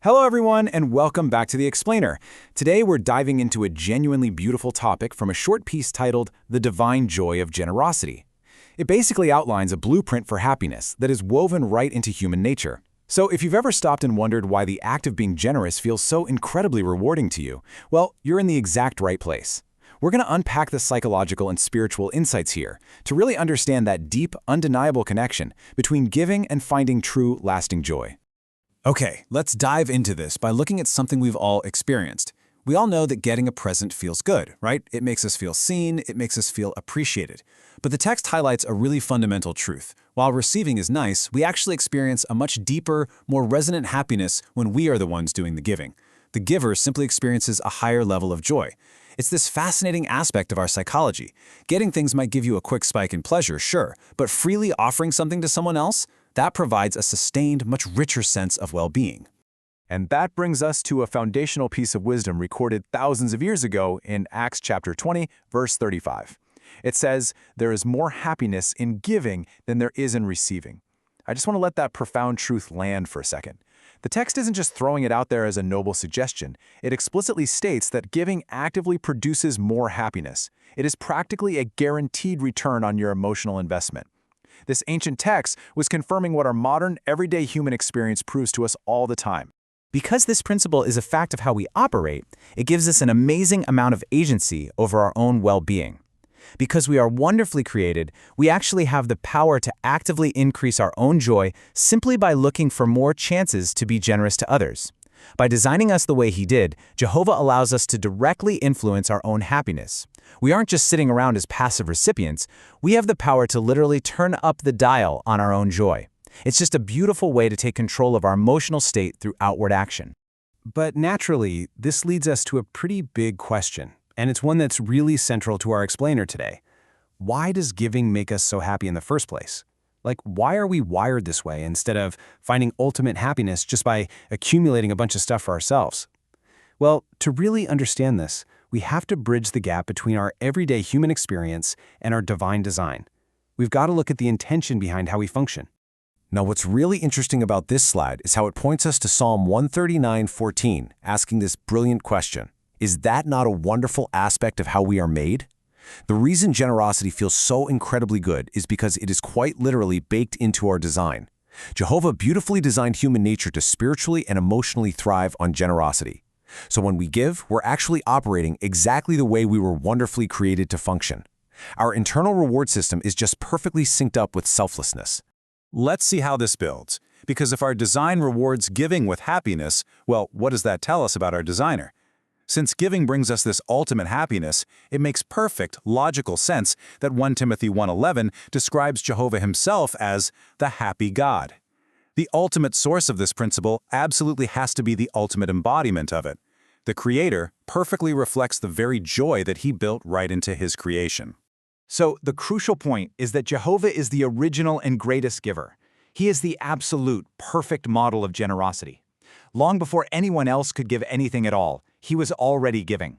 Hello everyone and welcome back to The Explainer. Today we're diving into a genuinely beautiful topic from a short piece titled The Divine Joy of Generosity. It basically outlines a blueprint for happiness that is woven right into human nature. So if you've ever stopped and wondered why the act of being generous feels so incredibly rewarding to you, well, you're in the exact right place. We're going to unpack the psychological and spiritual insights here to really understand that deep, undeniable connection between giving and finding true, lasting joy. Okay, let's dive into this by looking at something we've all experienced. We all know that getting a present feels good, right? It makes us feel seen, it makes us feel appreciated. But the text highlights a really fundamental truth. While receiving is nice, we actually experience a much deeper, more resonant happiness when we are the ones doing the giving. The giver simply experiences a higher level of joy. It's this fascinating aspect of our psychology. Getting things might give you a quick spike in pleasure, sure, but freely offering something to someone else? That provides a sustained, much richer sense of well-being. And that brings us to a foundational piece of wisdom recorded thousands of years ago in Acts chapter 20, verse 35. It says, "There is more happiness in giving than there is in receiving." I just want to let that profound truth land for a second. The text isn't just throwing it out there as a noble suggestion. It explicitly states that giving actively produces more happiness. It is practically a guaranteed return on your emotional investment. This ancient text was confirming what our modern, everyday human experience proves to us all the time. Because this principle is a fact of how we operate, it gives us an amazing amount of agency over our own well-being. Because we are wonderfully created, we actually have the power to actively increase our own joy simply by looking for more chances to be generous to others. By designing us the way He did, Jehovah allows us to directly influence our own happiness. We aren't just sitting around as passive recipients, we have the power to literally turn up the dial on our own joy. It's just a beautiful way to take control of our emotional state through outward action. But naturally, this leads us to a pretty big question, and it's one that's really central to our explainer today. Why does giving make us so happy in the first place? Like, why are we wired this way instead of finding ultimate happiness just by accumulating a bunch of stuff for ourselves? Well, to really understand this, we have to bridge the gap between our everyday human experience and our divine design. We've got to look at the intention behind how we function. Now, what's really interesting about this slide is how it points us to Psalm 139:14, asking this brilliant question. Is that not a wonderful aspect of how we are made? The reason generosity feels so incredibly good is because it is quite literally baked into our design. Jehovah beautifully designed human nature to spiritually and emotionally thrive on generosity. So when we give, we're actually operating exactly the way we were wonderfully created to function. Our internal reward system is just perfectly synced up with selflessness. Let's see how this builds. Because if our design rewards giving with happiness, well, what does that tell us about our designer? Since giving brings us this ultimate happiness, it makes perfect, logical sense that 1 Timothy 1:11 describes Jehovah himself as the happy God. The ultimate source of this principle absolutely has to be the ultimate embodiment of it. The Creator perfectly reflects the very joy that He built right into His creation. So the crucial point is that Jehovah is the original and greatest giver. He is the absolute, perfect model of generosity. Long before anyone else could give anything at all, He was already giving.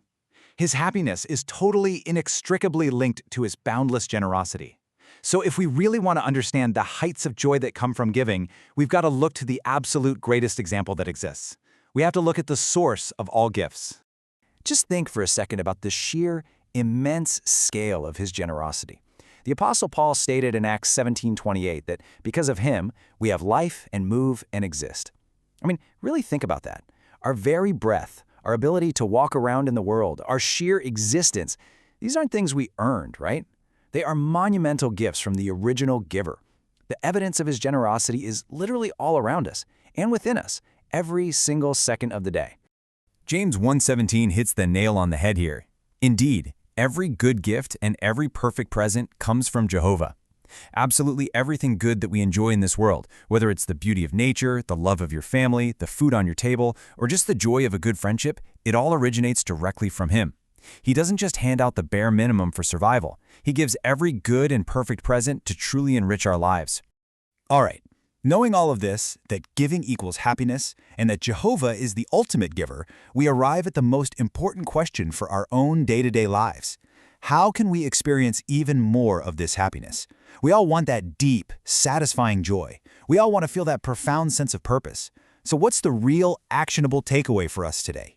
His happiness is totally, inextricably linked to His boundless generosity. So if we really want to understand the heights of joy that come from giving, we've got to look to the absolute greatest example that exists. We have to look at the source of all gifts. Just think for a second about the sheer, immense scale of His generosity. The Apostle Paul stated in Acts 17:28 that because of Him, we have life and move and exist. I mean, really think about that. Our very breath, our ability to walk around in the world, our sheer existence, these aren't things we earned, right? They are monumental gifts from the original giver. The evidence of His generosity is literally all around us and within us every single second of the day. James 1:17 hits the nail on the head here. Indeed, every good gift and every perfect present comes from Jehovah. Absolutely everything good that we enjoy in this world, whether it's the beauty of nature, the love of your family, the food on your table, or just the joy of a good friendship, it all originates directly from Him. He doesn't just hand out the bare minimum for survival. He gives every good and perfect present to truly enrich our lives. All right, knowing all of this, that giving equals happiness, and that Jehovah is the ultimate giver, we arrive at the most important question for our own day-to-day lives. How can we experience even more of this happiness? We all want that deep, satisfying joy. We all want to feel that profound sense of purpose. So what's the real, actionable takeaway for us today?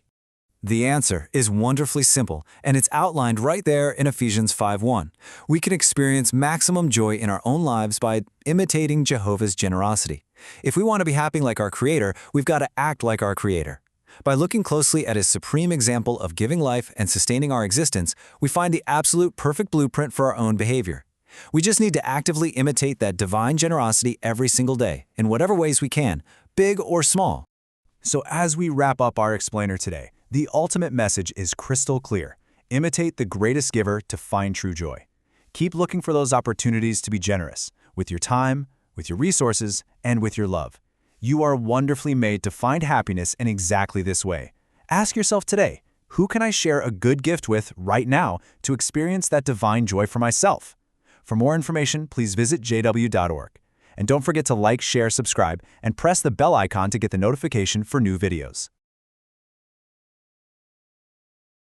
The answer is wonderfully simple, and it's outlined right there in Ephesians 5:1. We can experience maximum joy in our own lives by imitating Jehovah's generosity. If we want to be happy like our Creator, we've got to act like our Creator. By looking closely at His supreme example of giving life and sustaining our existence, we find the absolute perfect blueprint for our own behavior. We just need to actively imitate that divine generosity every single day, in whatever ways we can, big or small. So as we wrap up our explainer today, the ultimate message is crystal clear. Imitate the greatest giver to find true joy. Keep looking for those opportunities to be generous, with your time, with your resources, and with your love. You are wonderfully made to find happiness in exactly this way. Ask yourself today, who can I share a good gift with right now to experience that divine joy for myself? For more information, please visit jw.org. And don't forget to like, share, subscribe, and press the bell icon to get the notification for new videos.